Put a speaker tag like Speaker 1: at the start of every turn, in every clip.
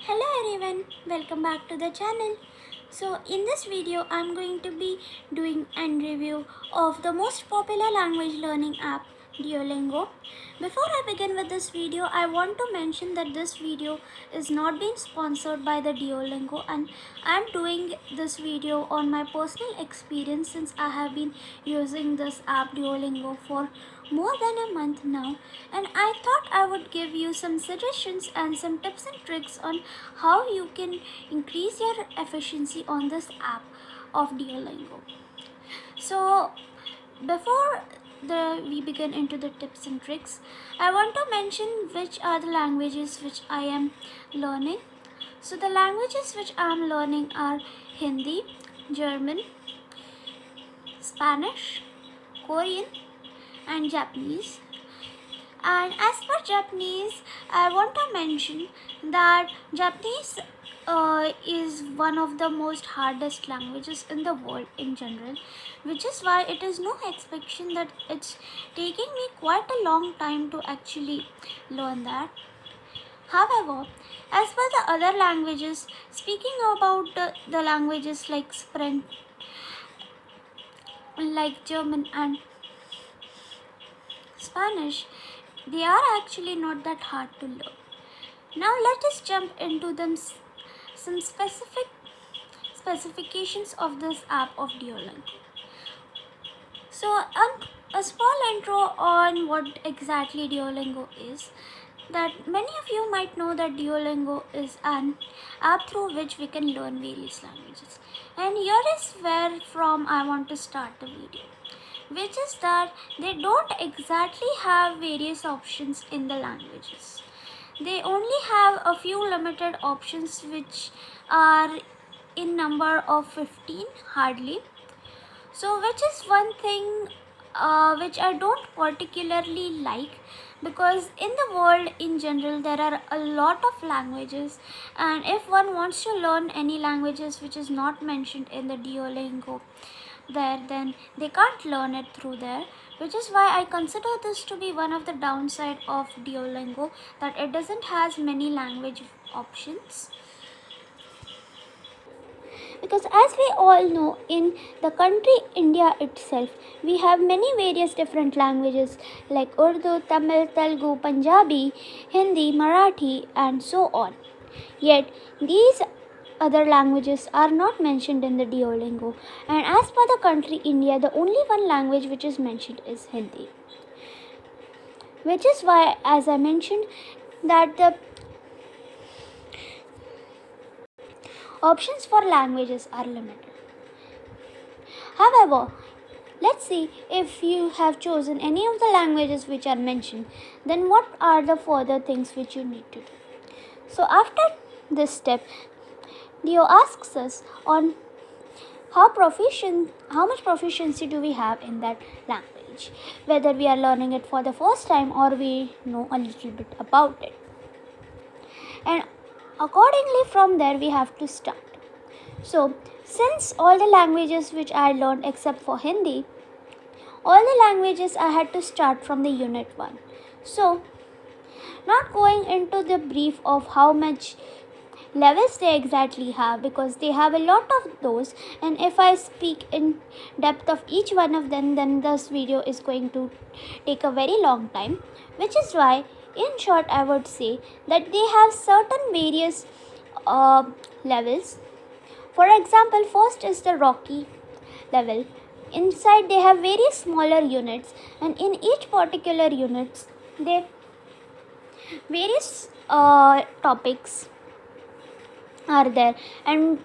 Speaker 1: Hello everyone, welcome back to the channel. So in this video I'm going to be doing an review of the most popular language learning app Deolingo. Before I begin with this video, I want to mention that this video is not being sponsored by the Deolingo, and I'm doing this video on my personal experience since I have been using this app Deolingo for more than a month now, and I thought I would give you some suggestions and some tips and tricks on how you can increase your efficiency on this app of Deolingo. So before we begin into the tips and tricks, I want to mention which are the languages which I am learning. So the languages which I am learning are Hindi, German, Spanish, Korean and Japanese. And as for Japanese, I want to mention that Japanese is one of the most hardest languages in the world in general, which is why it is no expectation that it's taking me quite a long time to actually learn that. However, as for the other languages, speaking about the languages like German and Spanish, they are actually not that hard to learn. Now let us jump into some specifications of this app of Deolingo. So a small intro on what exactly Deolingo is. That many of you might know that Deolingo is an app through which we can learn various languages. And here is where from I want to start the video, which is that they don't exactly have various options in the languages. They only have a few limited options which are in number of 15 hardly. So which is one thing which I don't particularly like, because in the world in general there are a lot of languages, and if one wants to learn any languages which is not mentioned in the Duolingo there, then they can't learn it through there, which is why I consider this to be one of the downside of Duolingo, that it doesn't has many language options. Because as we all know, in the country India itself, we have many various different languages like Urdu, Tamil, Telugu, Punjabi, Hindi, Marathi and so on. Yet these other languages are not mentioned in the Duolingo, and as per the country India, the only one language which is mentioned is Hindi. Which is why, as I mentioned, that the options for languages are limited. However, let's see, if you have chosen any of the languages which are mentioned, then what are the further things which you need to do. So after this step, Dio asks us on how much proficiency do we have in that language, whether we are learning it for the first time or we know a little bit about it. And accordingly from there we have to start. So since all the languages which I learned except for Hindi, all the languages I had to start from the unit 1. So not going into the brief of how much levels they exactly have, because they have a lot of those, and if I speak in depth of each one of them, then this video is going to take a very long time, which is why in short I would say that they have certain various levels. For example, first is the Rocky level. Inside they have various smaller units, and in each particular units they various topics are there, and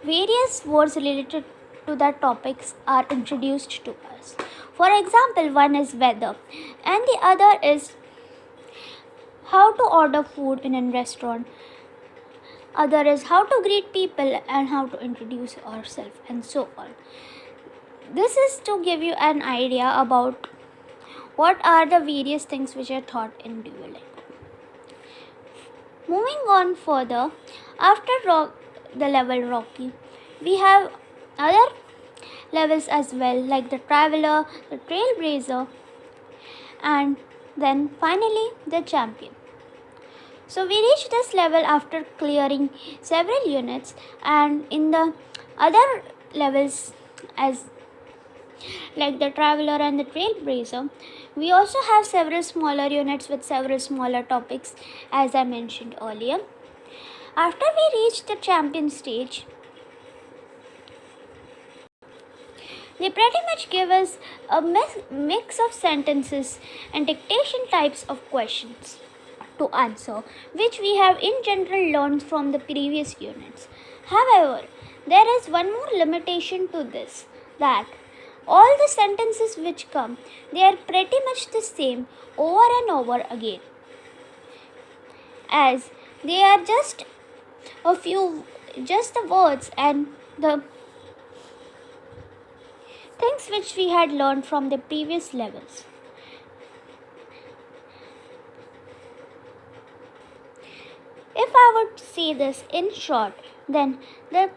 Speaker 1: various words related to that topics are introduced to us. For example, one is weather and the other is how to order food in a restaurant, other is how to greet people and how to introduce ourselves and so on. This is to give you an idea about what are the various things which are taught in Duolingo. Moving on further, after the level Rocky, we have other levels as well, like the Traveler, the Trailblazer, and then finally the Champion. So we reach this level after clearing several units, and in the other levels, as like the traveler and the trailblazer, we also have several smaller units with several smaller topics, as I mentioned earlier. After we reach the champion stage, they pretty much give us a mix of sentences and dictation types of questions to answer, which we have in general learned from the previous units. However, there is one more limitation to this, that all the sentences which come, they are pretty much the same over and over again, as they are just the words and the things which we had learned from the previous levels. If I would say this in short, then the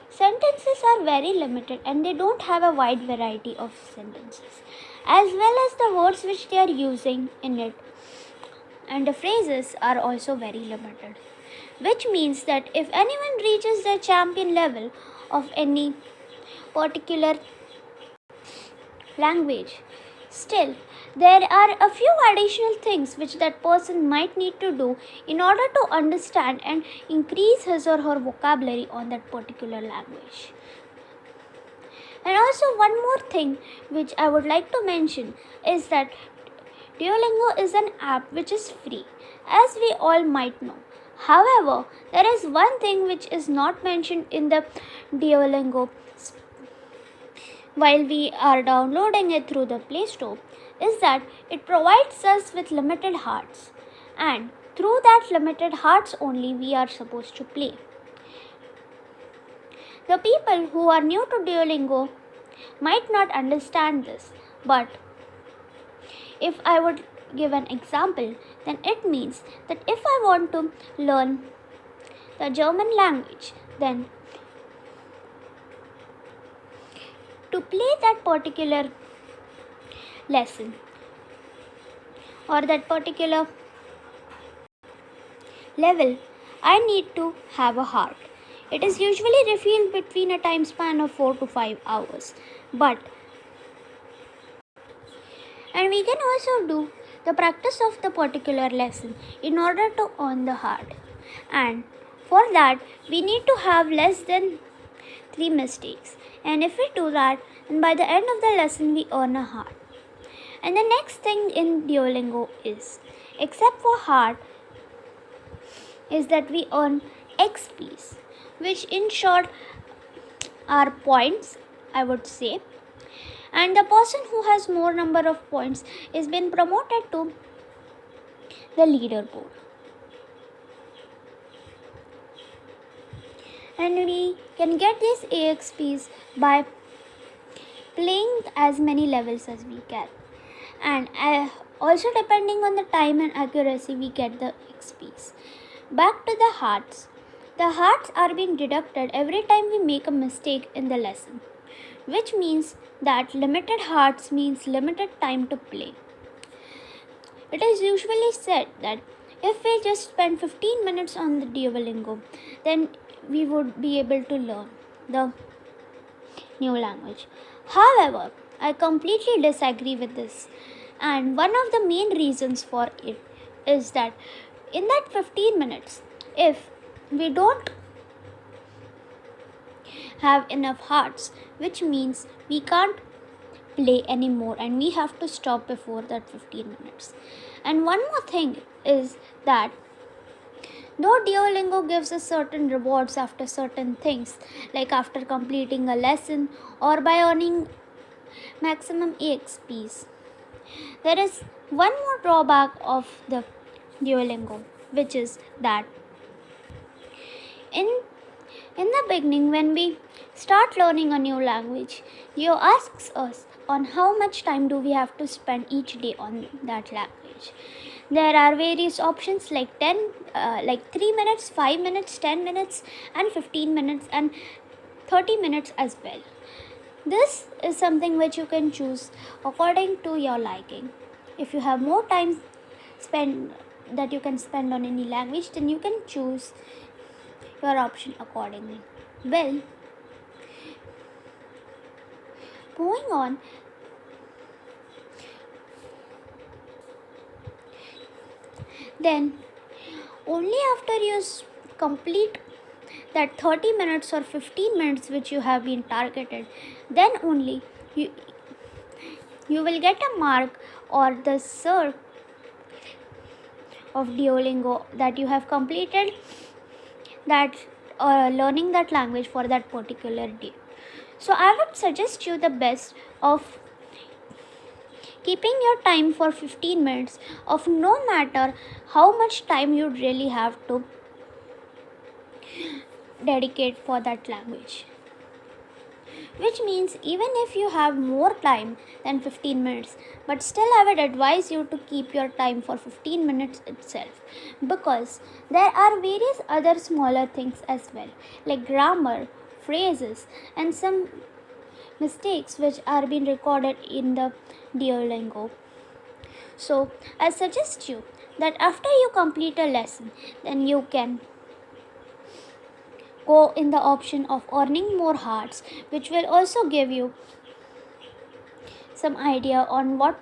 Speaker 1: sentences are very limited and they don't have a wide variety of sentences, as well as the words which they are using in it, and the phrases are also very limited, which means that if anyone reaches the champion level of any particular language, still there are a few additional things which that person might need to do in order to understand and increase his or her vocabulary on that particular language. And also, one more thing which I would like to mention is that Duolingo is an app which is free, as we all might know. However, there is one thing which is not mentioned in the Duolingo while we are downloading it through the Play Store, is that it provides us with limited hearts, and through that limited hearts only we are supposed to play. The people who are new to Duolingo might not understand this, but if I would give an example, then it means that if I want to learn the German language, then to play that particular lesson or that particular level, I need to have a heart. It is usually refilled between a time span of 4 to 5 hours. And we can also do the practice of the particular lesson in order to earn the heart. And for that, we need to have less than 3 mistakes. And if we do that, then by the end of the lesson, we earn a heart. And the next thing in Duolingo is, except for heart, is that we earn XPs, which in short are points, I would say. And the person who has more number of points is been promoted to the leaderboard. And we can get these AXPs by playing as many levels as we can. And also depending on the time and accuracy, we get the XPs. Back to the hearts. The hearts are being deducted every time we make a mistake in the lesson, which means that limited hearts means limited time to play. It is usually said that if we just spend 15 minutes on the Duolingo, then we would be able to learn the new language. However, I completely disagree with this, and one of the main reasons for it is that in that 15 minutes, if we don't have enough hearts, which means we can't play anymore and we have to stop before that 15 minutes. And one more thing is that though Duolingo gives us certain rewards after certain things, like after completing a lesson or by earning maximum EXPs, there is one more drawback of the Duolingo, which is that in the beginning, when we start learning a new language, you asks us on how much time do we have to spend each day on that language. There are various options like 3 minutes, 5 minutes, 10 minutes, and 15 minutes, and 30 minutes as well. This is something which you can choose according to your liking. If you have more time spent that you can spend on any language, then you can choose your option accordingly. Well, moving on, then only after you complete that 30 minutes or 15 minutes which you have been targeted, then only you, you will get a mark or the cert of Deolingo that you have completed that learning that language for that particular day. So I would suggest you the best of keeping your time for 15 minutes of no matter how much time you really have to dedicate for that language, which means even if you have more time than 15 minutes, but still I would advise you to keep your time for 15 minutes itself, because there are various other smaller things as well, like grammar, phrases, and some mistakes which are being recorded in the Deolingo. So I suggest you that after you complete a lesson, then you can go in the option of earning more hearts, which will also give you some idea on what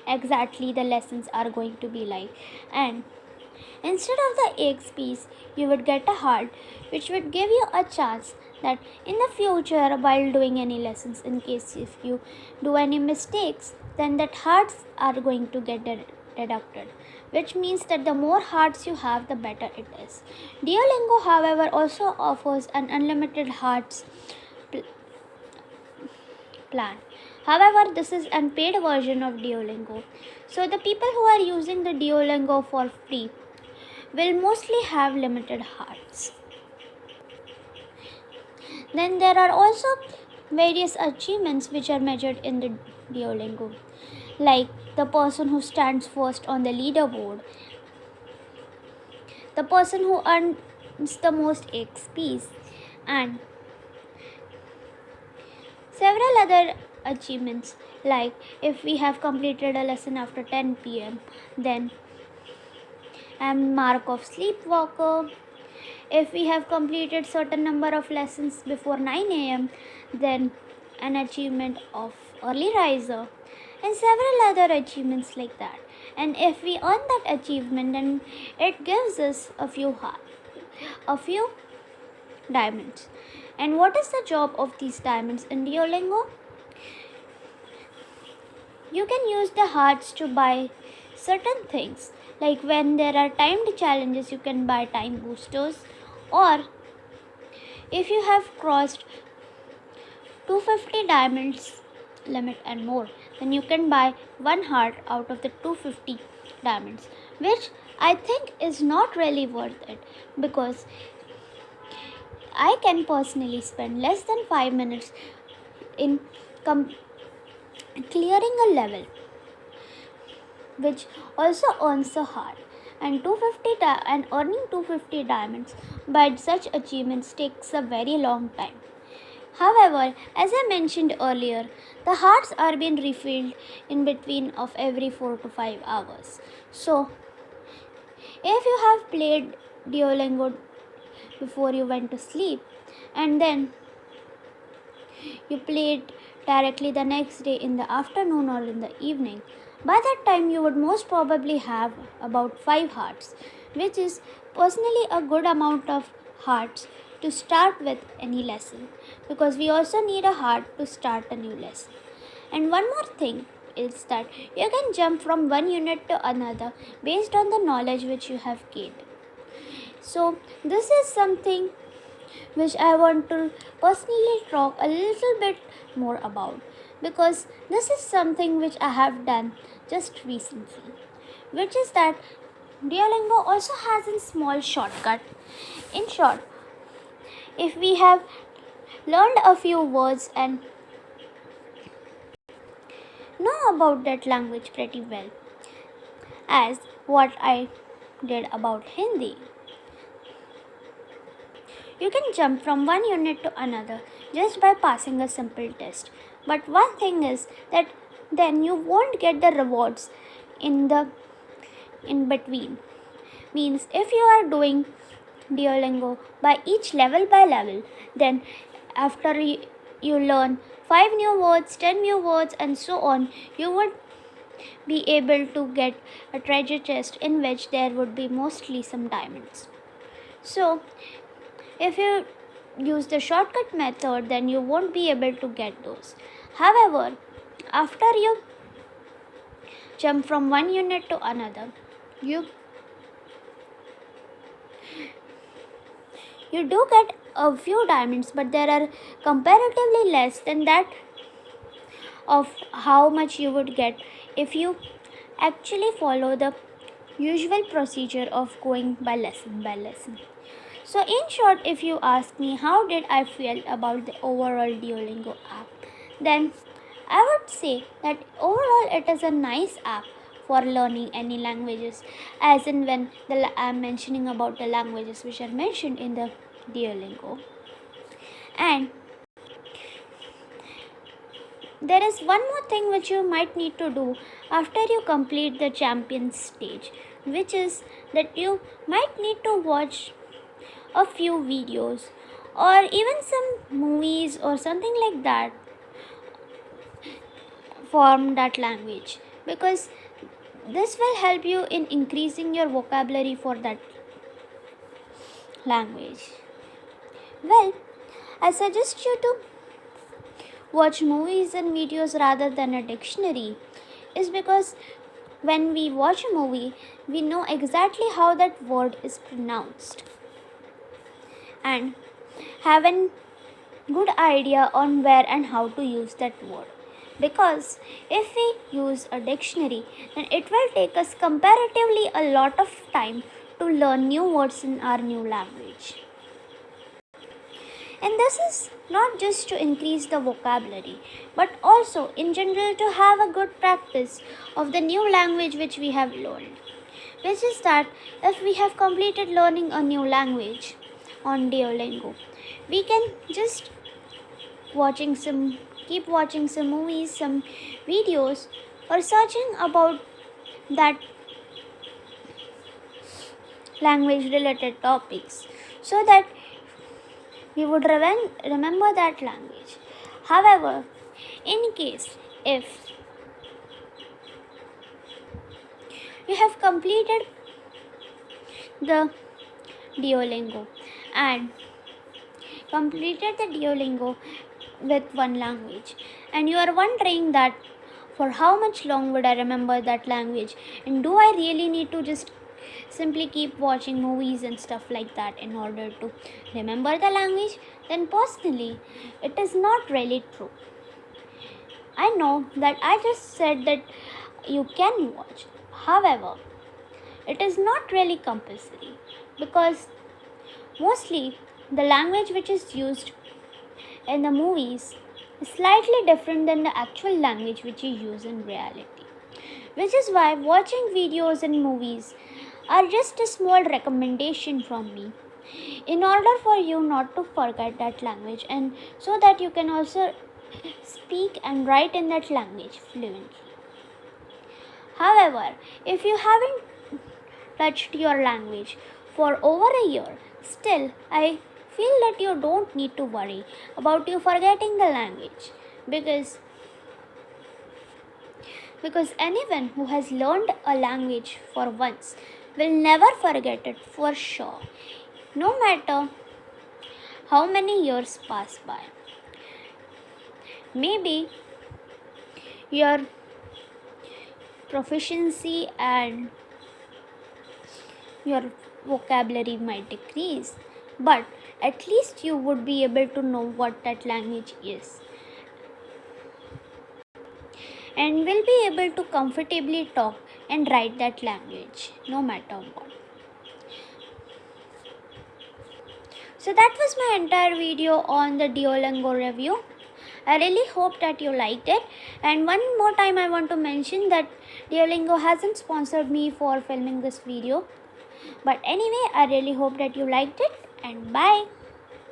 Speaker 1: exactly the lessons are going to be like. And instead of the XPs, you would get a heart, which would give you a chance that in the future, while doing any lessons, in case if you do any mistakes, then that hearts are going to get deducted, which means that the more hearts you have, the better it is. Duolingo, however, also offers an unlimited hearts plan. However, this is an paid version of Duolingo. So the people who are using the Duolingo for free will mostly have limited hearts. Then there are also various achievements which are measured in the Duolingo, like the person who stands first on the leaderboard, the person who earns the most XPs, and several other achievements, like if we have completed a lesson after 10 p.m., then a mark of sleepwalker. If we have completed certain number of lessons before 9 a.m., then an achievement of early riser, and several other achievements like that. And if we earn that achievement, then it gives us a few diamonds. And what is the job of these diamonds in Duolingo? You can use the hearts to buy certain things, like when there are timed challenges, you can buy time boosters, or if you have crossed 250 diamonds limit and more, then you can buy one heart out of the 250 diamonds, which I think is not really worth it, because I can personally spend less than 5 minutes in clearing a level, which also earns a heart, and and earning 250 diamonds by such achievements takes a very long time. However, as I mentioned earlier, the hearts are being refilled in between of every 4 to 5 hours. So, if you have played Duolingo before you went to sleep, and then you played directly the next day in the afternoon or in the evening, by that time you would most probably have about 5 hearts, which is personally a good amount of hearts to start with any lesson, because we also need a heart to start a new lesson. And one more thing is that you can jump from one unit to another based on the knowledge which you have gained. So this is something which I want to personally talk a little bit more about, because this is something which I have done just recently, which is that Duolingo also has a small shortcut. In short, if we have learned a few words and know about that language pretty well, as what I did about Hindi, you can jump from one unit to another just by passing a simple test. But one thing is that then you won't get the rewards in the in between. Means if you are doing Duolingo by each level by level, then after you learn 5 new words, 10 new words, and so on, you would be able to get a treasure chest in which there would be mostly some diamonds. So, if you use the shortcut method, then you won't be able to get those. However, after you jump from one unit to another, you do get a few diamonds, but there are comparatively less than that of how much you would get if you actually follow the usual procedure of going by lesson by lesson. So in short, if you ask me how did I feel about the overall Duolingo app, then I would say that overall it is a nice app for learning any languages, as in when I am mentioning about the languages which are mentioned in the Deolingo. And there is one more thing which you might need to do after you complete the champion stage, which is that you might need to watch a few videos or even some movies or something like that from that language, because this will help you in increasing your vocabulary for that language. Well, I suggest you to watch movies and videos rather than a dictionary, is because when we watch a movie, we know exactly how that word is pronounced and have a good idea on where and how to use that word. Because if we use a dictionary, then it will take us comparatively a lot of time to learn new words in our new language. And this is not just to increase the vocabulary, but also in general to have a good practice of the new language which we have learned. Which is that if we have completed learning a new language on Deolingo, we can just keep watching some movies, some videos, or searching about that language related topics, so that we would remember that language. However, in case if you have completed the Duolingo and completed the Duolingo with one language, and you are wondering that for how much long would I remember that language, and do I really need to just simply keep watching movies and stuff like that in order to remember the language, then personally it is not really true. I know that I just said that you can watch, however it is not really compulsory, because mostly the language which is used in the movies is slightly different than the actual language which you use in reality, which is why watching videos and movies are just a small recommendation from me, in order for you not to forget that language, and so that you can also speak and write in that language fluently. However, if you haven't touched your language for over a year, still I feel that you don't need to worry about you forgetting the language, because anyone who has learned a language for once will never forget it for sure, no matter how many years pass by. Maybe your proficiency and your vocabulary might decrease, but at least you would be able to know what that language is, and will be able to comfortably talk and write that language no matter what. So that was my entire video on the Duolingo review. I really hope that you liked it, and one more time I want to mention that Deolingo hasn't sponsored me for filming this video, but anyway, I really hope that you liked it, and bye.